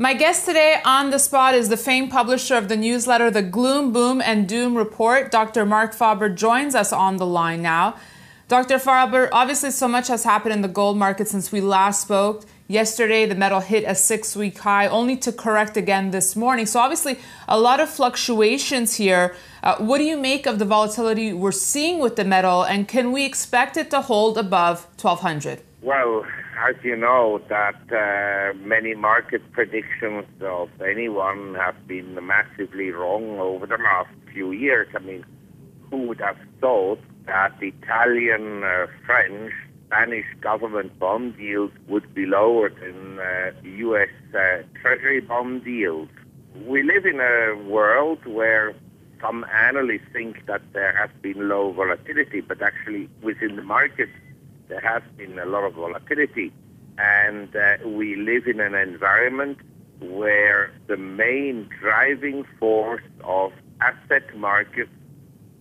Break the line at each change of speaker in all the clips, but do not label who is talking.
My guest today on the spot is the famed publisher of the newsletter, The Gloom, Boom, and Doom Report. Dr. Marc Faber joins us on the line now. Dr. Faber, obviously so much has happened in the gold market since we last spoke. Yesterday, the metal hit a 6-week high, only to correct again this morning. So obviously, a lot of fluctuations here. What do you make of the volatility we're seeing with the metal, and can we expect it to hold above 1,200?
Well, as you know, that many market predictions of anyone have been massively wrong over the last few years. I mean, who would have thought that Italian, French, Spanish government bond yields would be lower than U.S. Treasury bond yields? We live in a world where some analysts think that there has been low volatility, but actually within the market there has been a lot of volatility. And we live in an environment where the main driving force of asset markets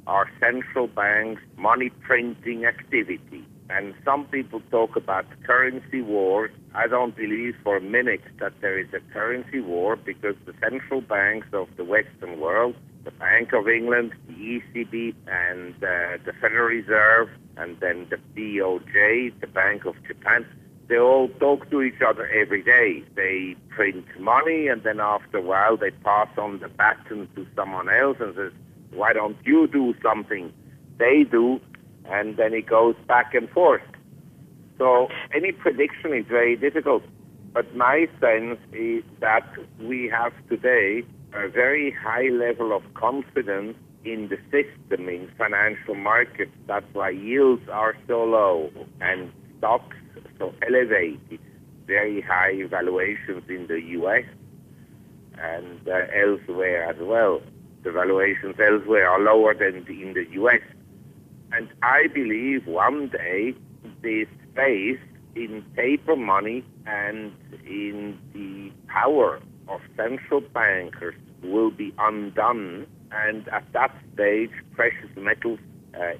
are central banks' money printing activity. And some people talk about currency wars. I don't believe for a minute that there is a currency war, because the central banks of the Western world, the Bank of England, the ECB, and the Federal Reserve, and then the BOJ, the Bank of Japan, they all talk to each other every day. They print money, and then after a while they pass on the baton to someone else and says, why don't you do something? They do, and then it goes back and forth. So any prediction is very difficult. But my sense is that we have today a very high level of confidence in the system, in financial markets. That's why yields are so low and stocks so elevated, very high valuations in the U.S. and elsewhere as well. The valuations elsewhere are lower than in the U.S. And I believe one day this faith in paper money and in the power of central bankers will be undone. And at that stage, precious metals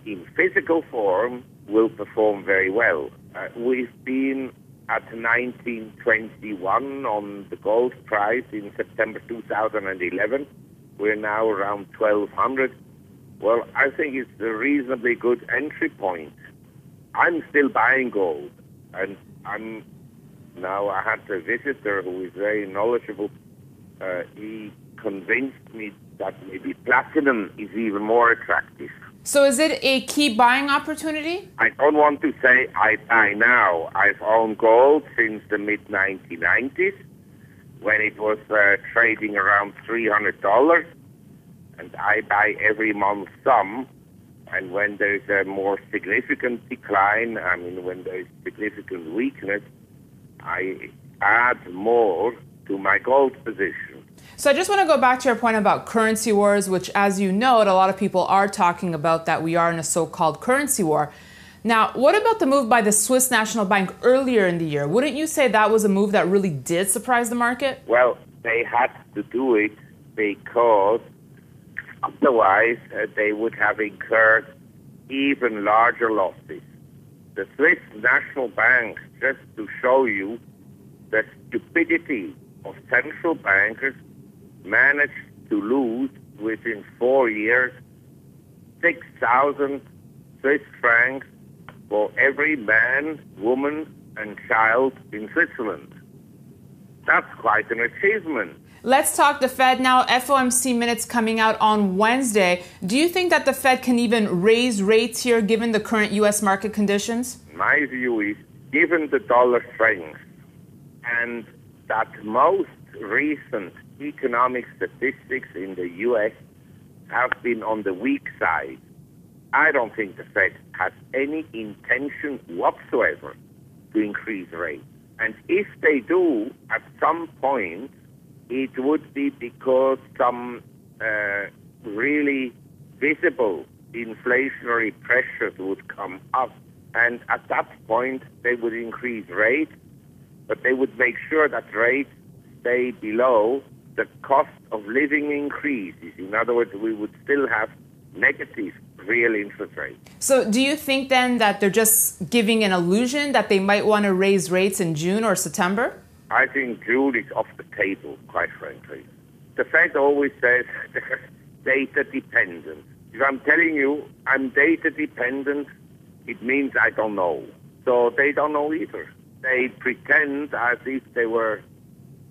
in physical form will perform very well. We've been at 1921 on the gold price in September 2011. We're now around 1,200. Well, I think it's a reasonably good entry point. I'm still buying gold, and I had a visitor who is very knowledgeable. He convinced me that maybe platinum is even more attractive.
So is it a key buying opportunity?
I don't want to say I buy now. I've owned gold since the mid-1990s, when it was trading around $300, and I buy every month some. And when there's a more significant decline, I mean, when there's significant weakness, I add more to my gold position.
So I just want to go back to your point about currency wars, which, as you note, a lot of people are talking about that we are in a so-called currency war. Now, what about the move by the Swiss National Bank earlier in the year? Wouldn't you say that was a move that really did surprise the market?
Well, they had to do it because otherwise they would have incurred even larger losses. The Swiss National Bank, just to show you the stupidity of central bankers, managed to lose within 4 years 6,000 Swiss francs for every man, woman, and child in Switzerland. That's quite an achievement.
Let's talk the Fed now. FOMC minutes coming out on Wednesday. Do you think that the Fed can even raise rates here given the current U.S. market conditions?
My view is, given the dollar strength and that most recent economic statistics in the U.S. have been on the weak side, I don't think the Fed has any intention whatsoever to increase rates. And if they do, at some point, it would be because some really visible inflationary pressures would come up. And at that point, they would increase rates, but they would make sure that rates stay below the cost of living increases. In other words, we would still have negative real interest rates.
So do you think then that they're just giving an illusion that they might want to raise rates in June or September?
I think June is off the table, quite frankly. The Fed always says data dependent. If I'm telling you I'm data dependent, it means I don't know. So they don't know either. They pretend as if they were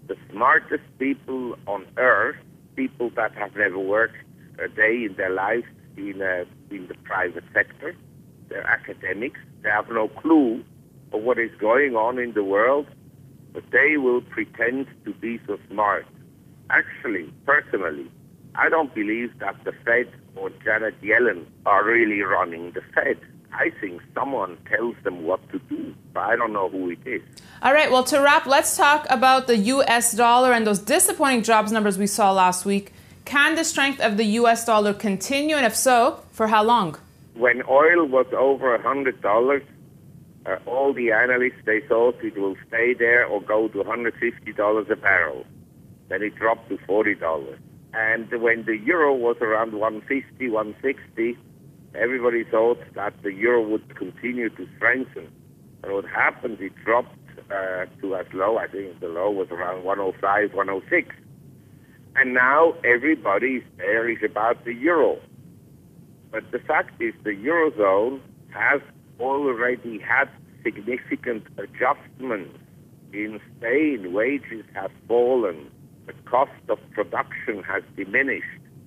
the smartest people on earth, people that have never worked a day in their lives in the private sector. They're academics. They have no clue of what is going on in the world, but they will pretend to be so smart. Actually, personally, I don't believe that the Fed or Janet Yellen are really running the Fed. I think someone tells them what to do, but I don't know who it is.
All right, well, to wrap, let's talk about the U.S. dollar and those disappointing jobs numbers we saw last week. Can the strength of the U.S. dollar continue, and if so, for how long?
When oil was over $100, all the analysts, they thought it will stay there or go to $150 a barrel. Then it dropped to $40. And when the euro was around 150, 160, everybody thought that the euro would continue to strengthen. And what happened, it dropped to as low, I think the low was around 105, 106. And now everybody is bearish about the euro. But the fact is the Eurozone has already had significant adjustments. In Spain, wages have fallen. The cost of production has diminished.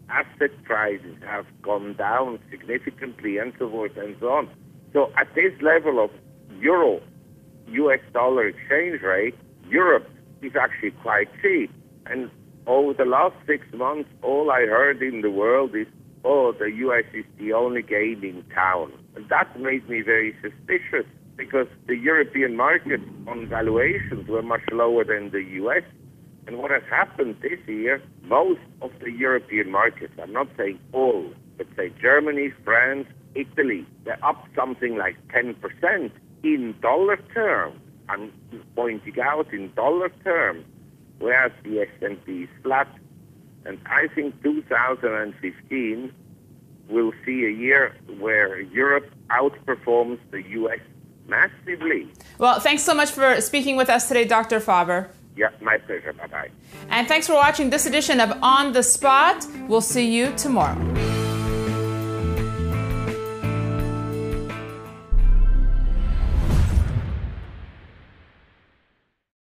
Asset prices have gone down significantly, and so forth and so on. So at this level of euro, US dollar exchange rate, Europe is actually quite cheap. And over the last 6 months, all I heard in the world is, oh, the US is the only game in town. And that made me very suspicious, because the European market on valuations were much lower than the US. And what has happened this year, most of the European markets, I'm not saying all, but say Germany, France, Italy, they're up something like 10% in dollar terms. I'm pointing out in dollar terms, whereas the S&P is flat. And I think 2015 will see a year where Europe outperforms the U.S. massively.
Well, thanks so much for speaking with us today, Dr. Faber.
Yeah, my pleasure. Bye-bye.
And thanks for watching this edition of On the Spot. We'll see you tomorrow.